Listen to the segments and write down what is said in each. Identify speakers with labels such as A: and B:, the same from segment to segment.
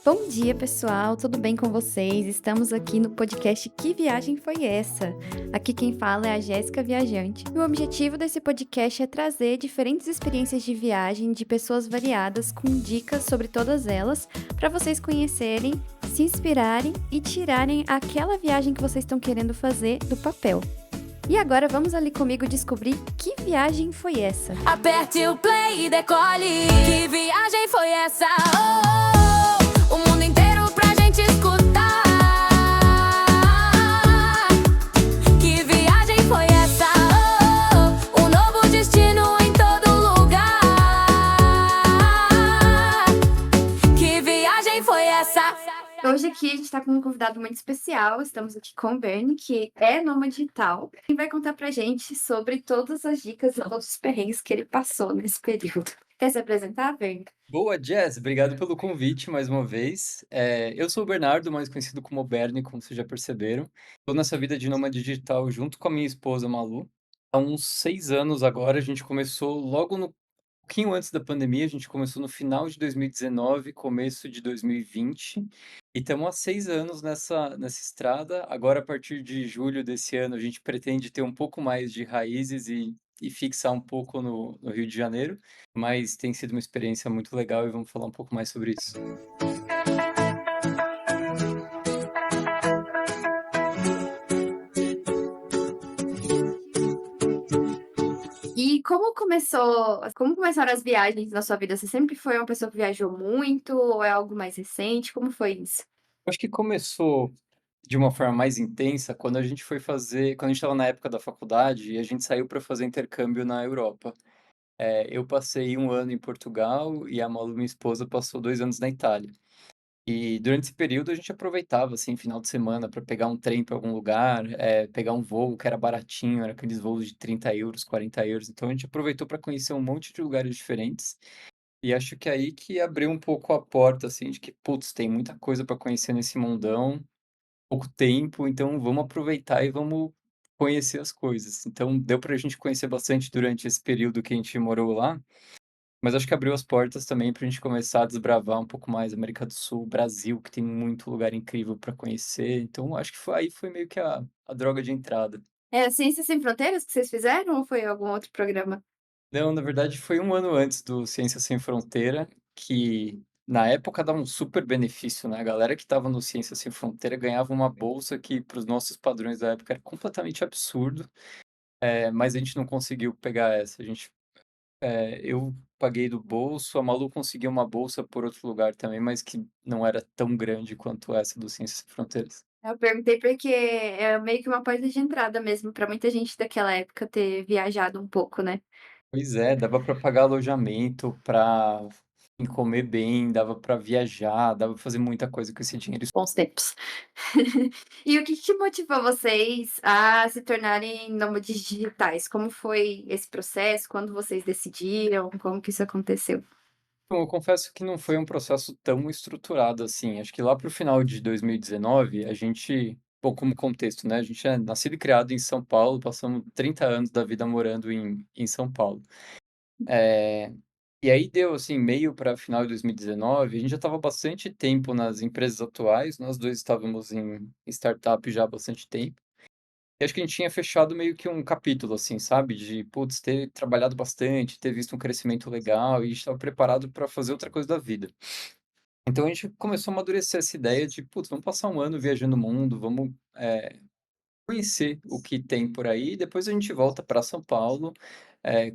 A: Bom dia, pessoal. Tudo bem com vocês? Estamos aqui no podcast Que Viagem Foi Essa? Aqui quem fala é a Jéssica Viajante. E o objetivo desse podcast é trazer diferentes experiências de viagem de pessoas variadas com dicas sobre todas elas para vocês conhecerem, se inspirarem e tirarem aquela viagem que vocês estão querendo fazer do papel. E agora vamos ali comigo descobrir que viagem foi essa.
B: Aperte o play e decole. Que viagem foi essa? Oh, o mundo inteiro pra gente escutar. Que viagem foi essa? Oh, um novo destino em todo lugar. Que viagem foi essa?
A: Hoje aqui a gente está com um convidado muito especial. Estamos aqui com o Bernie, que é nômade digital, e vai contar pra gente sobre todas as dicas e todos os perrengues que ele passou nesse período. Quer se apresentar, Bernie?
C: Boa, Jess, obrigado pelo convite mais uma vez. Eu sou o Bernardo, mais conhecido como Bernie, como vocês já perceberam. Estou nessa vida de nômade digital junto com a minha esposa Malu. Há uns 6 anos agora, a gente começou logo no pouquinho antes da pandemia, a gente começou no final de 2019, começo de 2020, e estamos há 6 anos nessa estrada. Agora, a partir de julho desse ano, a gente pretende ter um pouco mais de raízes e fixar um pouco no Rio de Janeiro, mas tem sido uma experiência muito legal e vamos falar um pouco mais sobre isso.
A: E como começaram as viagens na sua vida? Você sempre foi uma pessoa que viajou muito ou é algo mais recente? Como foi isso?
C: Acho que começou de uma forma mais intensa quando a gente estava na época da faculdade e a gente saiu para fazer intercâmbio na Europa. Eu passei 1 ano em Portugal e a Malu, minha esposa, passou 2 anos na Itália. E durante esse período a gente aproveitava, assim, final de semana para pegar um trem para algum lugar, pegar um voo que era baratinho, era aqueles voos de 30 euros, 40 euros. Então a gente aproveitou para conhecer um monte de lugares diferentes. E acho que é aí que abriu um pouco a porta, assim, de que, putz, tem muita coisa para conhecer nesse mundão, pouco tempo, então vamos aproveitar e vamos conhecer as coisas. Então deu pra gente conhecer bastante durante esse período que a gente morou lá, mas acho que abriu as portas também pra gente começar a desbravar um pouco mais a América do Sul, Brasil, que tem muito lugar incrível pra conhecer. Então acho que foi meio que a droga de entrada.
A: É Ciências Sem Fronteiras que vocês fizeram ou foi algum outro programa?
C: Não, na verdade foi 1 ano antes do Ciência Sem Fronteira, que na época dava um super benefício, né? A galera que estava no Ciência Sem Fronteira ganhava uma bolsa que, para os nossos padrões da época, era completamente absurdo, mas a gente não conseguiu pegar essa. Eu paguei do bolso, a Malu conseguiu uma bolsa por outro lugar também, mas que não era tão grande quanto essa do Ciência Sem Fronteiras.
A: Eu perguntei porque é meio que uma porta de entrada mesmo para muita gente daquela época ter viajado um pouco, né.
C: Pois é, dava para pagar alojamento, para comer bem, dava para viajar, dava pra fazer muita coisa com esse dinheiro.
A: Bons tempos. E o que que motivou vocês a se tornarem nômades digitais? Como foi esse processo? Quando vocês decidiram? Como que isso aconteceu?
C: Bom, eu confesso que não foi um processo tão estruturado assim. Acho que lá para o final de 2019, a gente, bom, como contexto, né? A gente é nascido e criado em São Paulo, passamos 30 anos da vida morando em São Paulo. Eh, e aí deu assim, meio para final de 2019, a gente já estava bastante tempo nas empresas atuais, nós dois estávamos em startup já há bastante tempo. E acho que a gente tinha fechado meio que um capítulo, assim, sabe? De, putz, ter trabalhado bastante, ter visto um crescimento legal e estava preparado para fazer outra coisa da vida. Então a gente começou a amadurecer essa ideia de, putz, vamos passar 1 ano viajando o mundo, vamos conhecer o que tem por aí, e depois a gente volta para São Paulo,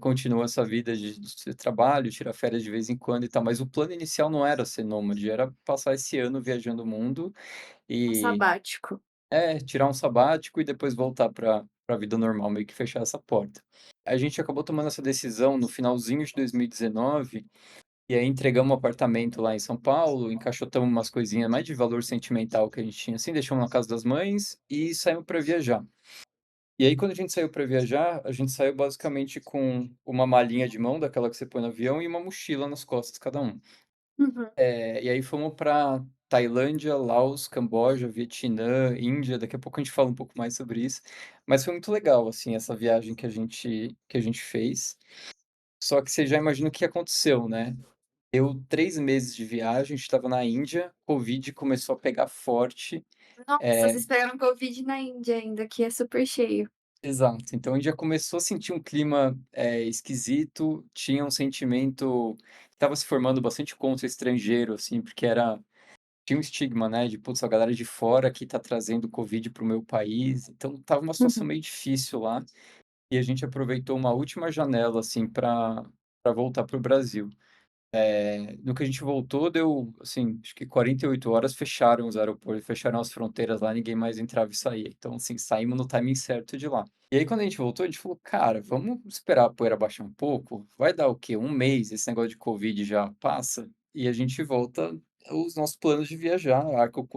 C: continua essa vida de trabalho, tira férias de vez em quando e tal, mas o plano inicial não era ser nômade, era passar esse ano viajando o mundo
A: Um
C: e
A: sabático.
C: tirar um sabático e depois voltar para a vida normal, meio que fechar essa porta. A gente acabou tomando essa decisão no finalzinho de 2019, e aí entregamos um apartamento lá em São Paulo, encaixotamos umas coisinhas mais de valor sentimental que a gente tinha, assim, deixamos na casa das mães e saímos para viajar. E aí quando a gente saiu para viajar, a gente saiu basicamente com uma malinha de mão, daquela que você põe no avião, e uma mochila nas costas cada um.
A: Uhum.
C: E aí fomos para Tailândia, Laos, Camboja, Vietnã, Índia, daqui a pouco a gente fala um pouco mais sobre isso, mas foi muito legal, assim, essa viagem que a gente fez. Só que você já imagina o que aconteceu, né? Deu 3 meses de viagem, a gente estava na Índia, Covid começou a pegar forte.
A: Nossa,
C: É,
A: vocês pegaram Covid na Índia ainda, que é super cheio.
C: exato. Então a gente já começou a sentir um clima, esquisito, tinha um sentimento que estava se formando bastante contra estrangeiro, assim, porque tinha um estigma, né, de: "Putz, a galera de fora que tá trazendo Covid para o meu país", então estava uma situação
A: Uhum.
C: meio difícil lá, e a gente aproveitou uma última janela, assim, para voltar para o Brasil. No que a gente voltou, deu, assim, acho que 48 horas, fecharam os aeroportos, fecharam as fronteiras lá, ninguém mais entrava e saía. Então, assim, saímos no timing certo de lá. E aí, quando a gente voltou, a gente falou: "Cara, vamos esperar a poeira baixar um pouco, vai dar o quê? Um mês, esse negócio de Covid já passa, e a gente volta os nossos planos de viajar,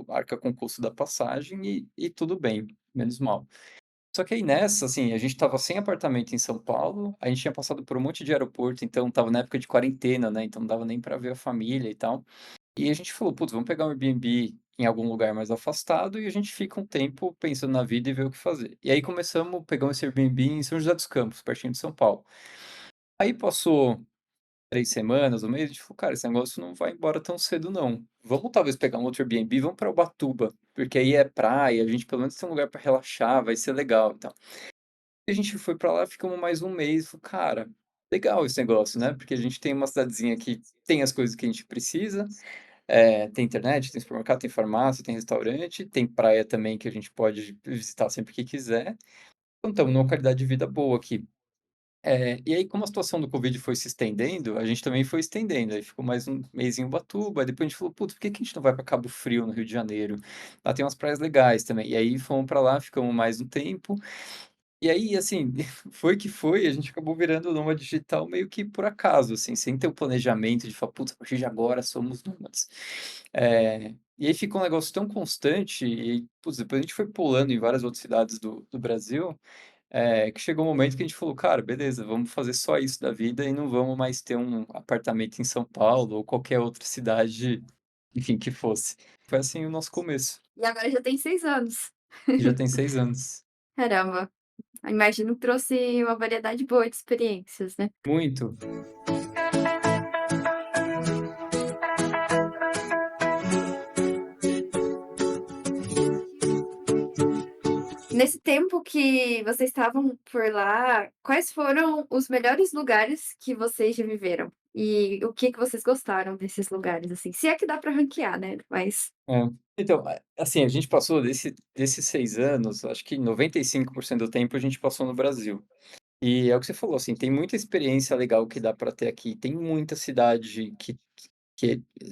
C: arca com o custo da passagem e tudo bem, menos mal". Só que aí nessa, assim, a gente estava sem apartamento em São Paulo, a gente tinha passado por um monte de aeroporto, então estava na época de quarentena, né, então não dava nem para ver a família e tal. E a gente falou: "Putz, vamos pegar um Airbnb em algum lugar mais afastado e a gente fica um tempo pensando na vida e ver o que fazer". E aí pegamos esse Airbnb em São José dos Campos, pertinho de São Paulo. Aí passou 3 semanas, um mês, a gente falou: "Cara, esse negócio não vai embora tão cedo não. Vamos talvez pegar um outro Airbnb, vamos para Ubatuba, porque aí é praia, a gente pelo menos tem um lugar para relaxar, vai ser legal e tal". A gente foi pra lá, ficamos mais um mês, falei: "Cara, legal esse negócio, né", porque a gente tem uma cidadezinha que tem as coisas que a gente precisa, tem internet, tem supermercado, tem farmácia, tem restaurante, tem praia também que a gente pode visitar sempre que quiser, então estamos numa qualidade de vida boa aqui. E aí como a situação do Covid foi se estendendo, a gente também foi estendendo, aí ficou mais um mês em Ubatuba, aí depois a gente falou: "Putz, por que que a gente não vai pra Cabo Frio, no Rio de Janeiro? Lá tem umas praias legais também". E aí fomos pra lá, ficamos mais um tempo, e aí, assim, foi que foi, a gente acabou virando nômade digital meio que por acaso, assim, sem ter o planejamento de falar: "Putz, a partir de agora somos nômades". E aí ficou um negócio tão constante e, putz, depois a gente foi pulando em várias outras cidades do Brasil, que chegou um momento que a gente falou: "Cara, beleza, vamos fazer só isso da vida e não vamos mais ter um apartamento em São Paulo ou qualquer outra cidade, enfim, que fosse". Foi assim o nosso começo.
A: E agora já tem 6 anos.
C: Já tem 6 anos.
A: Caramba, imagino que trouxe uma variedade boa de experiências, né.
C: Muito.
A: Nesse tempo que vocês estavam por lá, quais foram os melhores lugares que vocês já viveram? E o que que vocês gostaram desses lugares, assim? Se é que dá pra ranquear, né, mas
C: É. Então, assim, a gente passou desses 6 anos, acho que 95% do tempo a gente passou no Brasil. E é o que você falou, assim, tem muita experiência legal que dá para ter aqui, tem muita cidade que,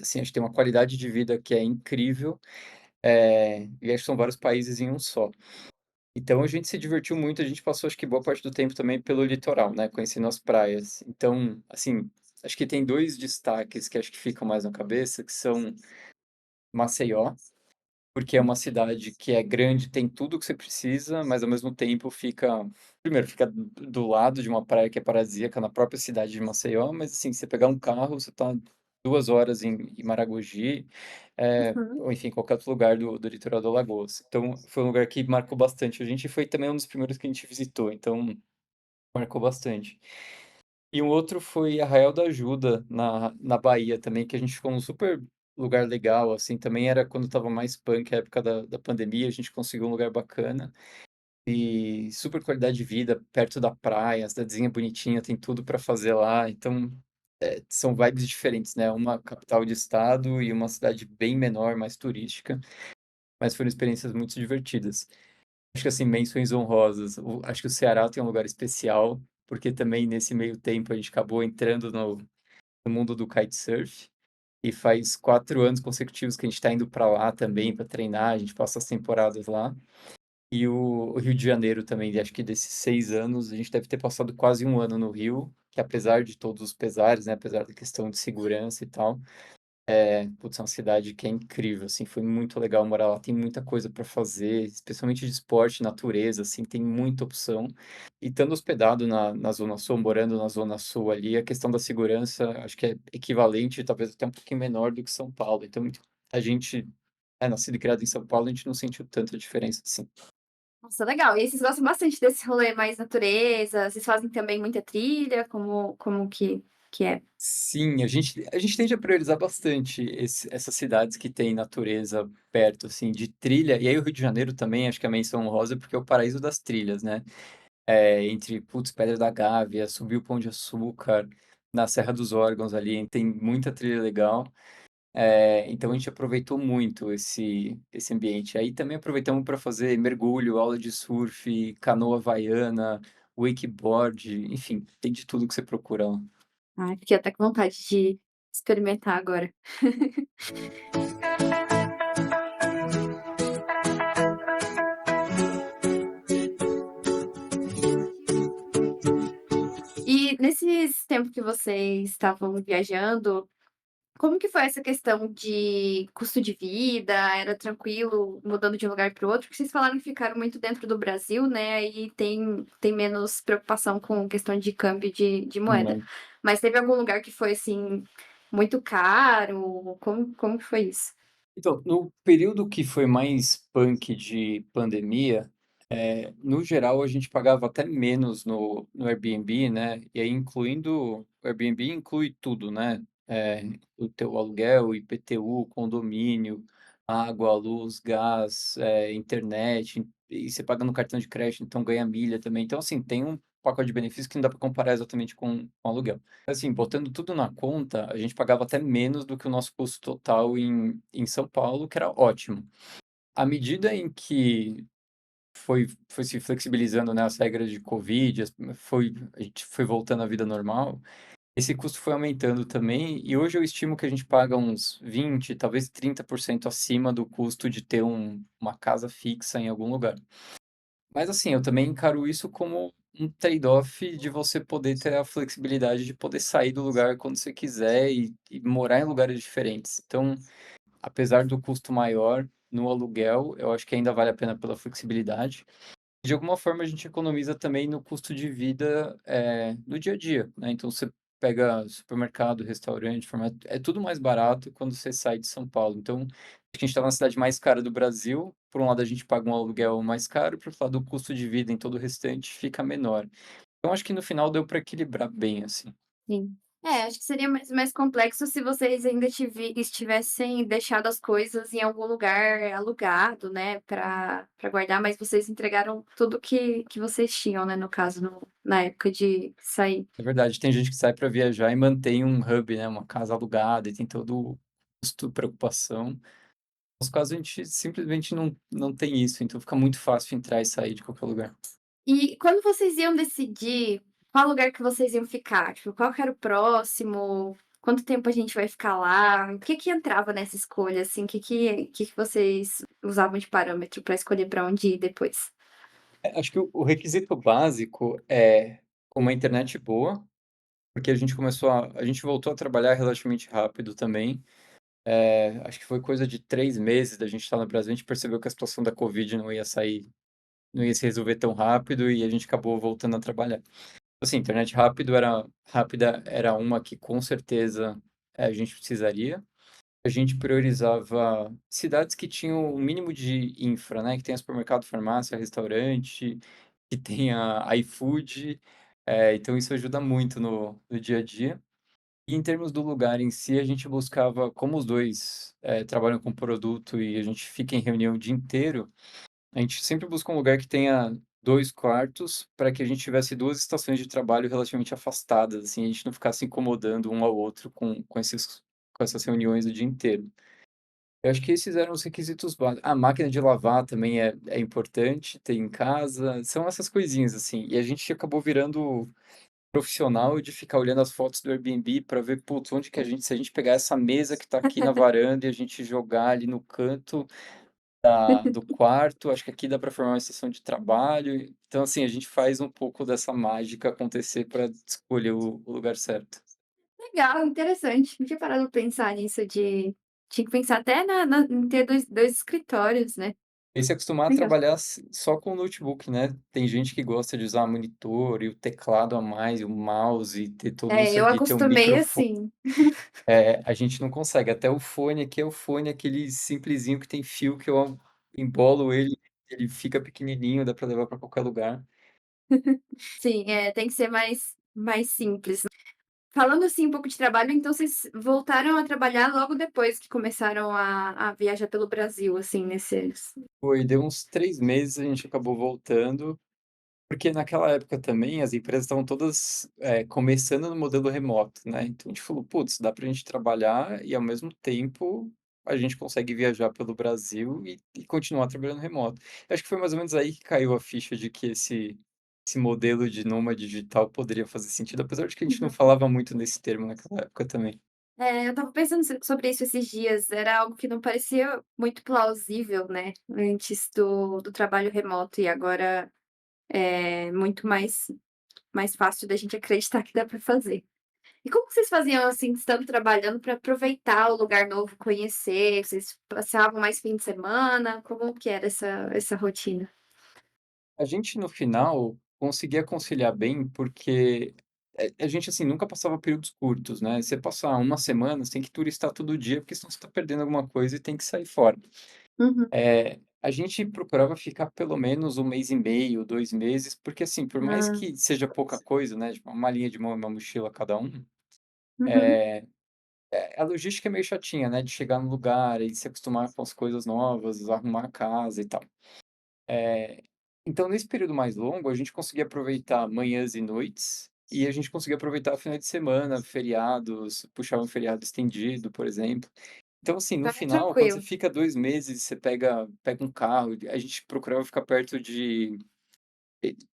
C: assim, acho que tem uma qualidade de vida que é incrível, e acho que são vários países em um só. Então a gente se divertiu muito, a gente passou acho que boa parte do tempo também pelo litoral, né, conhecendo as praias. Então, assim, acho que tem 2 destaques que acho que ficam mais na cabeça, que são Maceió. Porque é uma cidade que é grande, tem tudo o que você precisa, mas ao mesmo tempo fica do lado de uma praia que é paradisíaca na própria cidade de Maceió, mas assim, você pegar um carro, você tá 2 horas em Maragogi,
A: uhum.
C: ou enfim, qualquer outro lugar do litoral do Alagoas. Então, foi um lugar que marcou bastante a gente e foi também um dos primeiros que a gente visitou, então marcou bastante. E um outro foi Arraial da Ajuda, na Bahia também, que a gente ficou num super lugar legal, assim, também era quando estava mais punk, a época da pandemia, a gente conseguiu um lugar bacana, e super qualidade de vida, perto da praia, a cidadezinha bonitinha, tem tudo para fazer lá, então, são vibes diferentes, né, uma capital de estado e uma cidade bem menor, mais turística, mas foram experiências muito divertidas. Acho que, assim, menções honrosas, acho que o Ceará tem um lugar especial, porque também nesse meio tempo a gente acabou entrando no mundo do kitesurf. E faz 4 anos consecutivos que a gente está indo para lá também para treinar, a gente passa as temporadas lá. E o Rio de Janeiro também, acho que desses 6 anos, a gente deve ter passado quase um ano no Rio, que apesar de todos os pesares, né, apesar da questão de segurança e tal, putz, é uma cidade que é incrível, assim, foi muito legal morar lá, tem muita coisa para fazer, especialmente de esporte, natureza, assim, tem muita opção. E estando hospedado na Zona Sul, morando na Zona Sul ali, a questão da segurança acho que é equivalente, talvez até um pouquinho menor do que São Paulo. Então, a gente é nascido e criado em São Paulo, a gente não sentiu tanta diferença assim.
A: Nossa, legal. E aí vocês gostam bastante desse rolê mais natureza, vocês fazem também muita trilha, como que que é?
C: Sim, a gente tende a priorizar bastante essas cidades que têm natureza perto, assim, de trilha. E aí o Rio de Janeiro também, acho que é a menção honrosa, porque é o paraíso das trilhas, né? Entre, putz, Pedra da Gávea, subir o Pão de Açúcar, na Serra dos Órgãos ali, tem muita trilha legal. Então a gente aproveitou muito esse ambiente. Aí também aproveitamos para fazer mergulho, aula de surf, canoa havaiana, wakeboard, enfim, tem de tudo que você procura lá.
A: Ai, fiquei até com vontade de experimentar agora. E nesses tempos que vocês estavam viajando, como que foi essa questão de custo de vida? Era tranquilo mudando de um lugar para o outro? Porque vocês falaram que ficaram muito dentro do Brasil, né, aí tem menos preocupação com questão de câmbio de moeda.
C: Não.
A: Mas teve algum lugar que foi, assim, muito caro? Como que foi isso?
C: Então, no período que foi mais punk de pandemia, no geral a gente pagava até menos no Airbnb, né? E aí incluindo, o Airbnb inclui tudo, né? O teu aluguel, IPTU, condomínio, água, luz, gás, internet, e você paga no cartão de crédito, então ganha milha também. Então, assim, tem um pacote de benefícios que não dá para comparar exatamente com aluguel. Assim, botando tudo na conta, a gente pagava até menos do que o nosso custo total em São Paulo, que era ótimo. À medida em que foi se flexibilizando, né, as regras de Covid, a gente foi voltando à vida normal, esse custo foi aumentando também, e hoje eu estimo que a gente paga uns 20, talvez 30% acima do custo de ter uma casa fixa em algum lugar. Mas assim, eu também encaro isso como um trade-off de você poder ter a flexibilidade de poder sair do lugar quando você quiser e morar em lugares diferentes. Então, apesar do custo maior no aluguel, eu acho que ainda vale a pena pela flexibilidade. De alguma forma, a gente economiza também no custo de vida, no dia a dia, né? Então, você pega supermercado, restaurante, é tudo mais barato quando você sai de São Paulo. Então, acho que a gente está na cidade mais cara do Brasil. Por um lado, a gente paga um aluguel mais caro, por outro lado, o custo de vida em todo o restante fica menor. Então, acho que no final deu para equilibrar bem, assim.
A: Sim. É, acho que seria mais complexo se vocês ainda estivessem deixado as coisas em algum lugar alugado, né, para guardar, mas vocês entregaram tudo que vocês tinham, né, no caso, na época de sair.
C: É verdade, tem gente que sai para viajar e mantém um hub, né? Uma casa alugada e tem todo o custo, preocupação. No nosso caso, a gente simplesmente não tem isso, então fica muito fácil entrar e sair de qualquer lugar.
A: E quando vocês iam decidir qual lugar que vocês iam ficar, tipo, qual que era o próximo, quanto tempo a gente vai ficar lá, o que que entrava nessa escolha, assim, o que que vocês usavam de parâmetro para escolher para onde ir depois?
C: Acho que o requisito básico é uma internet boa, porque a gente voltou a trabalhar relativamente rápido também. Acho que foi coisa de 3 meses da gente estar no Brasil, a gente percebeu que a situação da Covid não ia se resolver tão rápido e a gente acabou voltando a trabalhar. Assim, internet rápida era uma que com certeza a gente precisaria. A gente priorizava cidades que tinham o mínimo de infra, né? Que tenha supermercado, farmácia, restaurante, que tenha iFood. Então isso ajuda muito no dia a dia. E em termos do lugar em si, a gente buscava, como os dois trabalham com produto e a gente fica em reunião o dia inteiro, a gente sempre busca um lugar que tenha 2 quartos para que a gente tivesse 2 estações de trabalho relativamente afastadas, assim, a gente não ficasse incomodando um ao outro com essas reuniões o dia inteiro. Eu acho que esses eram os requisitos básicos. A máquina de lavar também é importante ter em casa, são essas coisinhas, assim. E a gente acabou virando profissional de ficar olhando as fotos do Airbnb para ver, putz, onde que se a gente pegar essa mesa que está aqui na varanda e a gente jogar ali no canto do quarto, acho que aqui dá para formar uma estação de trabalho. Então, assim, a gente faz um pouco dessa mágica acontecer para escolher o lugar certo.
A: Legal, interessante. Não tinha parado pra pensar nisso de tinha que pensar até em ter dois escritórios, né.
C: E se acostumar a
A: Legal.
C: trabalhar só com o notebook, né? Tem gente que gosta de usar monitor e o teclado a mais, e o mouse, e ter todo
A: É,
C: isso
A: eu
C: aqui, ter um
A: acostumei
C: microfone.
A: assim.
C: A gente não consegue. Até o fone aqui é o fone, aquele simplesinho que tem fio que eu embolo ele, ele fica pequenininho, dá para levar para qualquer lugar.
A: Sim, tem que ser mais simples. falando, assim, um pouco de trabalho, então vocês voltaram a trabalhar logo depois que começaram a viajar pelo Brasil, assim, nesses
C: Foi, deu uns 3 meses, a gente acabou voltando, porque naquela época também as empresas estavam todas, começando no modelo remoto, né, então a gente falou: "Putz, dá pra gente trabalhar e ao mesmo tempo a gente consegue viajar pelo Brasil e continuar trabalhando remoto". Acho que foi mais ou menos aí que caiu a ficha de que esse modelo de nômade digital poderia fazer sentido, apesar de que a gente não
A: uhum.
C: falava muito nesse termo naquela época também.
A: É, eu estava pensando sobre isso esses dias, era algo que não parecia muito plausível, né, antes do trabalho remoto e agora é muito mais fácil da gente acreditar que dá para fazer. E como que vocês faziam, assim, estando trabalhando para aproveitar o lugar novo, conhecer? Vocês passeavam mais fim de semana? Como que era essa rotina?
C: A gente no final conseguia conciliar bem, porque a gente, assim, nunca passava períodos curtos, né, você passar uma semana, você tem que turistar todo dia, porque senão você está perdendo alguma coisa e tem que sair fora.
A: Uhum.
C: A gente procurava ficar pelo menos 1 mês e meio, 2 meses, porque, assim, por mais
A: Ah,
C: que seja pouca coisa, né, tipo, uma malinha de mão e uma mochila cada um,
A: uhum.
C: a logística é meio chatinha, né, de chegar no lugar e se acostumar com as coisas novas, arrumar a casa e tal. Eh, então nesse período mais longo, a gente conseguia aproveitar manhãs e noites, e a gente conseguia aproveitar final de semana, feriados, puxar um feriado estendido, por exemplo. Então, assim, no
A: Então é
C: final, quando você
A: tranquilo.
C: fica 2 meses, você pega um carro, a gente procurava ficar perto de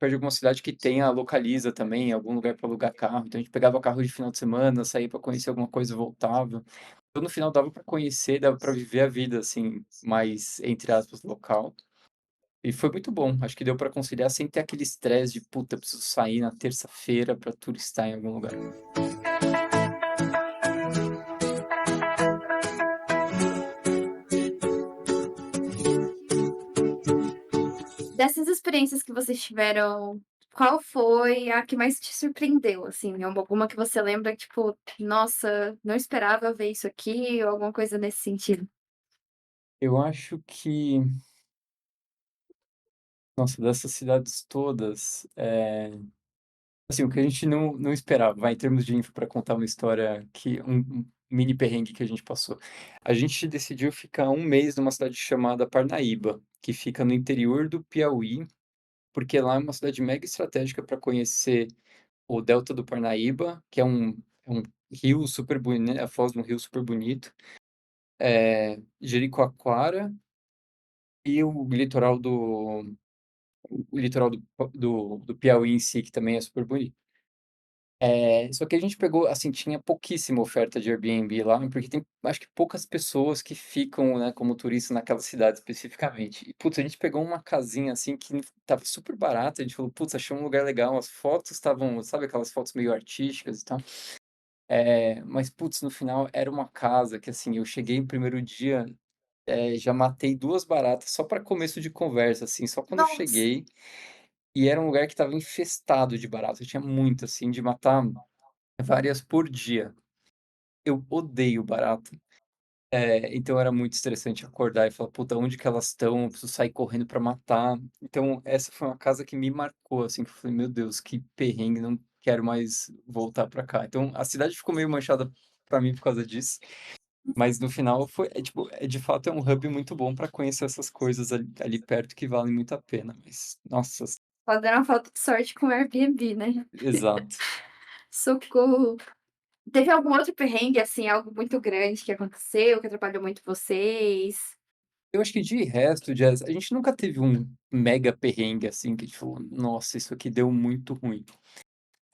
C: alguma cidade que tenha localiza também, algum lugar para alugar carro, então a gente pegava carro de final de semana, saía para conhecer alguma coisa e voltava. Então no final dava para conhecer, dava para viver a vida, assim, mais, entre aspas, local. E foi muito bom, acho que deu pra conciliar sem ter aquele estresse de: "Puta, preciso sair na terça-feira pra turistar em algum lugar".
A: Dessas experiências que vocês tiveram, qual foi a que mais te surpreendeu, assim? Alguma que você lembra, tipo: "Nossa, não esperava ver isso aqui", ou alguma coisa nesse sentido?
C: Eu acho que, nossa, dessas cidades todas, assim, o que a gente não esperava, vai, em termos de info pra contar uma história que um mini perrengue que a gente passou. A gente decidiu ficar 1 mês numa cidade chamada Parnaíba, que fica no interior do Piauí, porque lá é uma cidade mega estratégica para conhecer o delta do Parnaíba, que é um rio super bonito, a foz de um rio super bonito, Jericoacoara e o litoral do Piauí em si, que também é super bonito. Só que a gente pegou, assim, tinha pouquíssima oferta de Airbnb lá, porque tem, acho que poucas pessoas que ficam, né, como turista naquela cidade especificamente. E, putz, a gente pegou uma casinha, assim, que estava super barata, a gente falou: "Putz, achamos um lugar legal", as fotos estavam, sabe, aquelas fotos meio artísticas e tal. Mas, putz, no final era uma casa que, assim, eu cheguei no primeiro dia, já matei 2 baratas só para começo de conversa, assim, só quando eu
A: Nossa!
C: cheguei, e era um lugar que estava infestado de barata, tinha muito, assim, de matar várias por dia. Eu odeio barata. Então era muito estressante acordar e falar: "Puta, onde que elas estão? Eu preciso sair correndo pra matar". Então essa foi uma casa que me marcou, assim, que eu falei: "Meu Deus, que perrengue, não quero mais voltar pra cá". Então a cidade ficou meio manchada pra mim por causa disso, mas no final tipo, de fato é um hub muito bom pra conhecer essas coisas ali perto que valem muito a pena, mas nossa,
A: Só deram uma falta de sorte com o Airbnb, né?
C: exato.
A: Socorro. Teve algum outro perrengue, assim, algo muito grande que aconteceu, que atrapalhou muito vocês?
C: Eu acho que de resto, a gente nunca teve um mega perrengue, assim, que a gente falou: "Nossa, isso aqui deu muito ruim".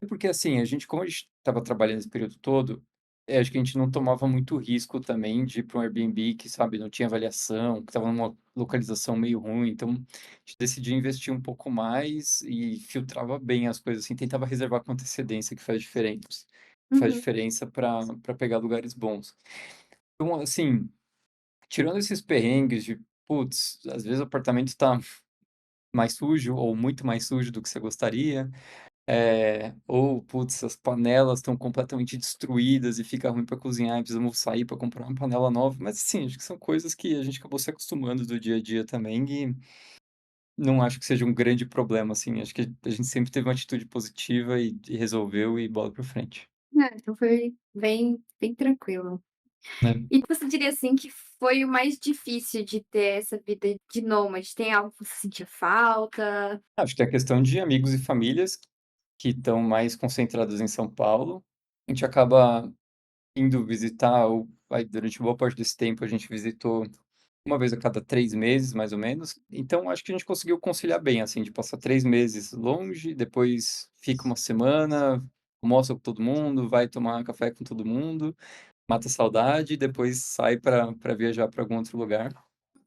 C: É porque, assim, como a gente estava trabalhando esse período todo, acho que a gente não tomava muito risco também de ir para um Airbnb que, sabe, não tinha avaliação, que estava numa localização meio ruim, então a gente decidiu investir um pouco mais e filtrava bem as coisas, assim, tentava reservar com antecedência, que faz
A: Uhum.
C: diferença para pegar lugares bons. Então, assim, tirando esses perrengues de, putz, às vezes o apartamento está mais sujo ou muito mais sujo do que você gostaria, ou, putz, as panelas estão completamente destruídas e fica ruim para cozinhar, e precisamos sair para comprar uma panela nova. Mas, assim, acho que são coisas que a gente acabou se acostumando do dia a dia também e não acho que seja um grande problema, assim. Acho que a gente sempre teve uma atitude positiva e resolveu e bola para frente.
A: Então foi bem tranquilo.
C: Né.
A: E você diria, assim, que foi o mais difícil de ter essa vida de nômade? Tem algo que você sentia falta?
C: Acho que a questão de amigos e famílias que estão mais concentrados em São Paulo, a gente acaba indo visitar ou vai durante boa parte desse tempo a gente visitou uma vez a cada 3 meses, mais ou menos. Então acho que a gente conseguiu conciliar bem, assim, de passar 3 meses longe, depois fica uma semana, almoça com todo mundo, vai tomar café com todo mundo, mata a saudade e depois sai para viajar para algum outro lugar.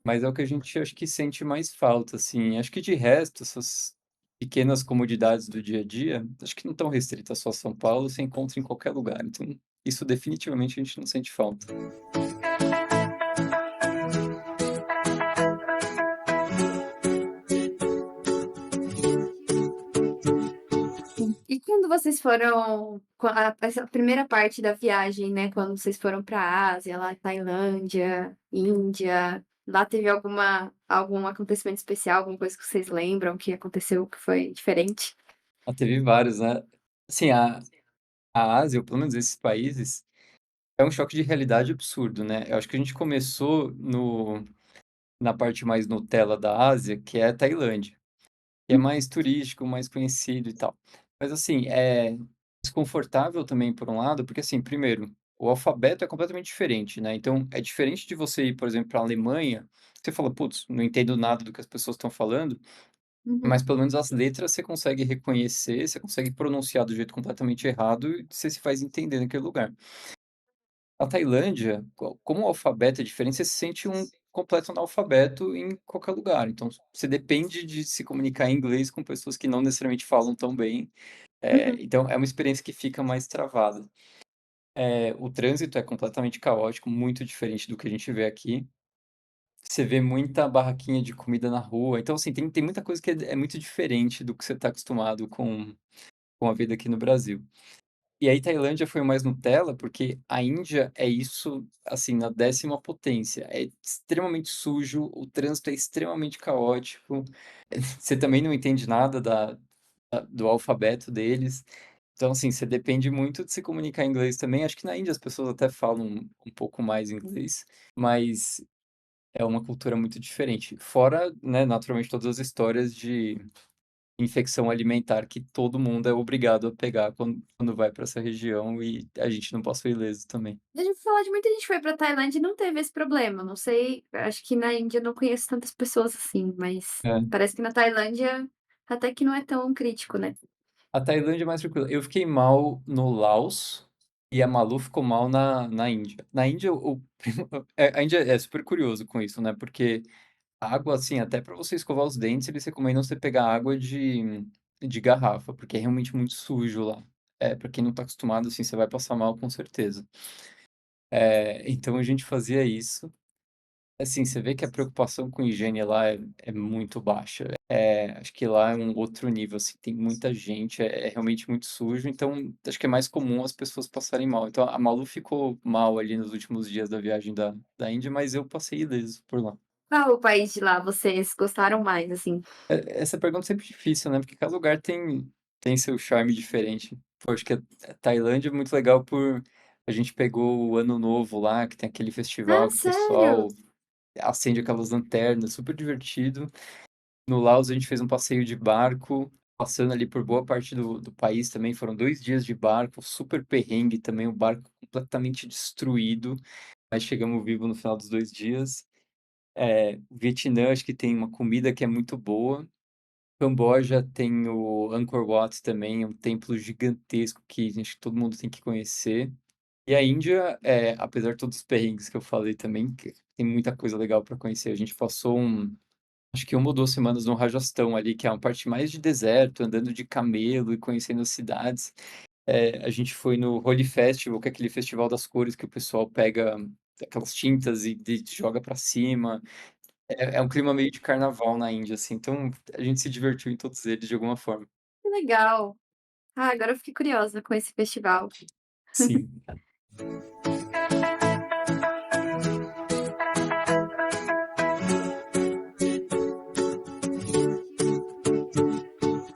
C: Mas é o que a gente acho que sente mais falta, assim. Acho que de resto, essas pequenas comodidades do dia a dia, acho que não estão restritas só a São Paulo, você encontra em qualquer lugar. Então, isso definitivamente a gente não sente falta.
A: Sim. E quando vocês foram essa primeira parte da viagem, né, quando vocês foram pra Ásia, lá Tailândia, Índia, lá teve algum acontecimento especial, alguma coisa que vocês lembram que aconteceu que foi diferente?
C: Ah, teve vários, né? Assim, a Ásia, ou pelo menos esses países, é um choque de realidade absurdo, né? Eu acho que a gente começou na parte mais Nutella da Ásia, que é a Tailândia. Que é mais turístico, mais conhecido e tal. Mas assim, é desconfortável também por um lado, porque assim, primeiro, o alfabeto é completamente diferente, né? Então, é diferente de você ir, por exemplo, para a Alemanha, você fala: "Putz, não entendo nada do que as pessoas estão falando",
A: Uhum,
C: mas pelo menos as letras você consegue reconhecer, você consegue pronunciar do jeito completamente errado e você se faz entender naquele lugar. A Tailândia, como o alfabeto é diferente, você se sente um completo analfabeto em qualquer lugar. Então, você depende de se comunicar em inglês com pessoas que não necessariamente falam tão bem.
A: uhum,
C: Então é uma experiência que fica mais travada. O trânsito é completamente caótico, muito diferente do que a gente vê aqui. Você vê muita barraquinha de comida na rua. Então, assim, tem muita coisa que é muito diferente do que você está acostumado com a vida aqui no Brasil. E aí Tailândia foi o mais Nutella, porque a Índia é isso, assim, na décima potência. É extremamente sujo, o trânsito é extremamente caótico, você também não entende nada do alfabeto deles. Então, assim, você depende muito de se comunicar em inglês também. Acho que na Índia as pessoas até falam um pouco mais inglês, mas é uma cultura muito diferente. Fora, né, naturalmente, todas as histórias de infecção alimentar que todo mundo é obrigado a pegar quando vai para essa região e a gente não passou ileso também.
A: eu já ouvi falar de muita gente que foi pra Tailândia e não teve esse problema, não sei, acho que na Índia eu não conheço tantas pessoas assim, mas
C: É.
A: parece que na Tailândia até que não é tão crítico, né.
C: A Tailândia é mais tranquila. Eu fiquei mal no Laos e a Malu ficou mal na Índia. Na Índia, a Índia é super curioso com isso, né? Porque a água, assim, até para você escovar os dentes, eles recomendam você pegar água de garrafa, porque é realmente muito sujo lá. Para quem não tá acostumado, assim, você vai passar mal com certeza. Então a gente fazia isso. Assim, você vê que a preocupação com higiene lá é muito baixa. Acho que lá é um outro nível, assim, tem muita gente, é realmente muito sujo, então acho que é mais comum as pessoas passarem mal. Então a Malu ficou mal ali nos últimos dias da viagem da Índia, mas eu passei ileso por lá.
A: Qual o país de lá vocês gostaram mais, assim?
C: Essa pergunta é sempre difícil, né, porque cada lugar tem seu charme diferente. Pô, acho que a Tailândia é muito legal a gente pegou o Ano Novo lá, que tem aquele
A: Ah,
C: festival que o pessoal
A: sério?
C: acende aquelas lanternas, super divertido. No Laos a gente fez um passeio de barco, passando ali por boa parte do país também, foram 2 dias de barco, super perrengue também, o barco completamente destruído, mas chegamos vivo no final dos 2 dias. O Vietnã acho que tem uma comida que é muito boa. Camboja tem o Angkor Wat também, é um templo gigantesco que acho que todo mundo tem que conhecer. E a Índia, apesar de todos os perrengues que eu falei também, que tem muita coisa legal para conhecer. A gente passou acho que 1 ou 2 semanas no Rajastão ali, que é uma parte mais de deserto, andando de camelo e conhecendo as cidades. A gente foi no Holi Festival, que é aquele festival das cores que o pessoal pega aquelas tintas e joga pra cima. É um clima meio de carnaval na Índia, assim, então a gente se divertiu em todos eles de alguma forma.
A: Que legal. Ah, agora eu fiquei curiosa com esse festival.
C: Sim.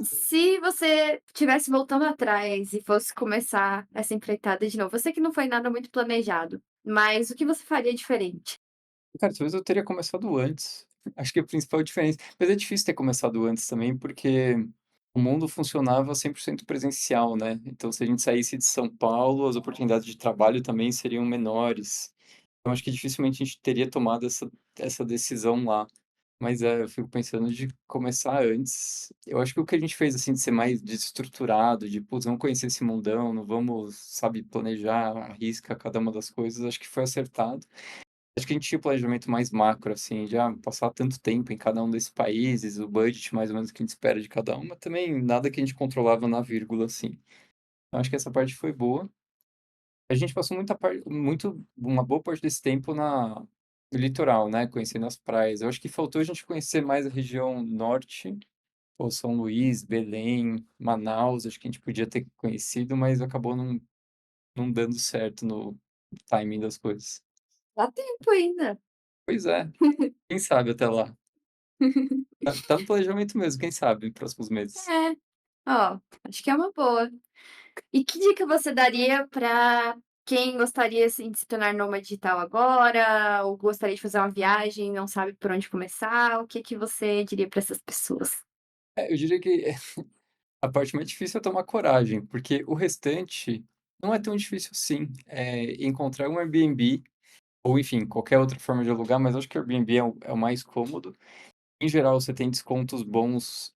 A: Se você você estivesse voltando atrás e fosse começar essa empreitada de novo, eu sei que não foi nada muito planejado, mas o que você faria diferente?
C: Cara, talvez eu teria começado antes. Acho que a principal diferença, mas é difícil ter começado antes também, porque o mundo funcionava 100% presencial, né. Então se a gente saísse de São Paulo, as oportunidades de trabalho também seriam menores. Então acho que dificilmente a gente teria tomado essa decisão lá. Mas, eu fico pensando de começar antes. Eu acho que o que a gente fez, assim, de ser mais desestruturado, de: "Putz, vamos conhecer esse mundão, não vamos, sabe, planejar à risca cada uma das coisas", acho que foi acertado. Acho que a gente tinha um planejamento mais macro, assim, de, passar tanto tempo em cada um desses países, o budget mais ou menos que a gente espera de cada um, mas também nada que a gente controlava na vírgula, assim. Então acho que essa parte foi boa. A gente passou uma boa parte desse tempo no litoral, né, conhecendo as praias. Eu acho que faltou a gente conhecer mais a região norte, ou São Luís, Belém, Manaus, acho que a gente podia ter conhecido, mas acabou não dando certo no timing das coisas.
A: Dá tempo ainda.
C: Pois é, quem sabe até lá. Tá no planejamento mesmo, quem sabe em próximos meses.
A: É, ó, acho que é uma boa. E que dica você daria para quem gostaria, assim, de se tornar nômade digital agora, ou gostaria de fazer uma viagem e não sabe por onde começar? O que que você diria para essas pessoas?
C: Eu diria que a parte mais difícil é tomar coragem, porque o restante não é tão difícil assim. Encontrar um Airbnb, ou enfim, qualquer outra forma de alugar, mas acho que o Airbnb é o mais cômodo. Em geral, você tem descontos bons,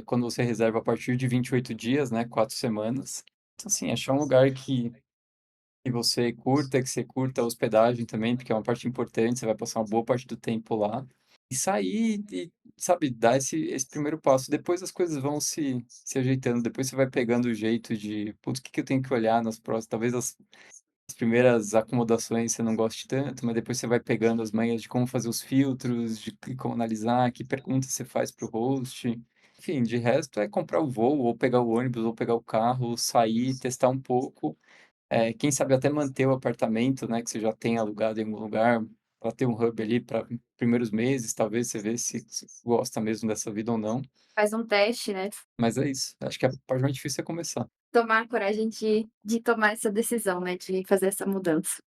C: quando você reserva a partir de 28 dias, né, 4 semanas. Então, assim, achar um lugar que você curta a hospedagem também, porque é uma parte importante, você vai passar uma boa parte do tempo lá. E sair e, sabe, dar esse primeiro passo. Depois as coisas vão se ajeitando, depois você vai pegando o jeito de: "Putz, o que que eu tenho que olhar nas próximas", talvez as primeiras acomodações você não goste tanto, mas depois você vai pegando as manhas de como fazer os filtros, de como analisar, que perguntas você faz para o host. Enfim, de resto é comprar o voo, ou pegar o ônibus, ou pegar o carro, sair, testar um pouco. Quem sabe até manter o apartamento, né, que você já tem alugado em algum lugar, para ter um hub ali para primeiros meses, talvez você vê se gosta mesmo dessa vida ou não.
A: Faz um teste, né?
C: Mas é isso, acho que a parte mais difícil é começar.
A: Tomar a coragem de tomar essa decisão, né, de fazer essa mudança.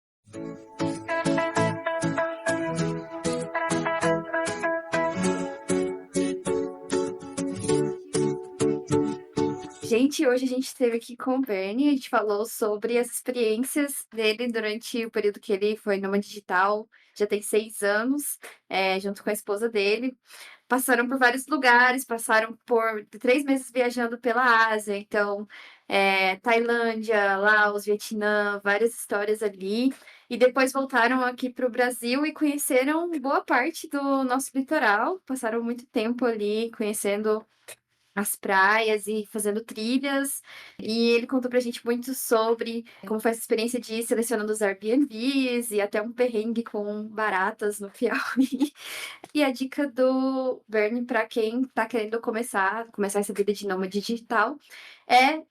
A: Gente, hoje a gente esteve aqui com o Bernie, a gente falou sobre as experiências dele durante o período que ele foi nômade digital, já tem 6 anos, junto com a esposa dele. Passaram por vários lugares, passaram por 3 meses viajando pela Ásia, então, Tailândia, Laos, Vietnã, várias histórias ali. E depois voltaram aqui para o Brasil e conheceram boa parte do nosso litoral, passaram muito tempo ali conhecendo as praias e fazendo trilhas, e ele contou pra gente muito sobre como foi essa experiência de ir selecionando os Airbnbs e até um perrengue com baratas no Piauí. E a dica do Bernie para quem tá querendo começar essa vida de nômade digital,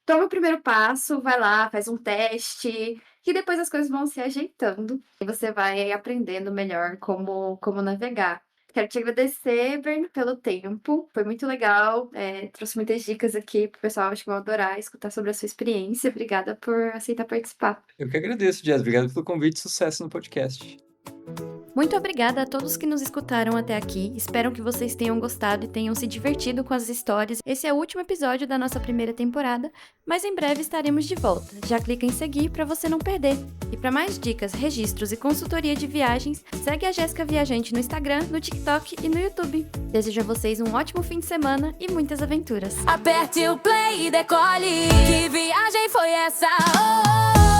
A: toma o primeiro passo, vai lá, faz um teste, que depois as coisas vão se ajeitando e você vai aprendendo melhor como navegar. Quero te agradecer, Bernie, pelo tempo. Foi muito legal. Trouxe muitas dicas aqui pro pessoal. Acho que vão adorar escutar sobre a sua experiência. Obrigada por aceitar participar.
C: Eu que agradeço, Jess, obrigado pelo convite, sucesso no podcast.
A: Muito obrigada a todos que nos escutaram até aqui. Espero que vocês tenham gostado e tenham se divertido com as histórias. Esse é o último episódio da nossa primeira temporada, mas em breve estaremos de volta. Já clica em seguir para você não perder. E para mais dicas, registros e consultoria de viagens, segue a Jéssica Viajante no Instagram, no TikTok e no YouTube. Desejo a vocês um ótimo fim de semana e muitas aventuras.
B: Aperte o play e decole. Que viagem foi essa? Oh, oh, oh.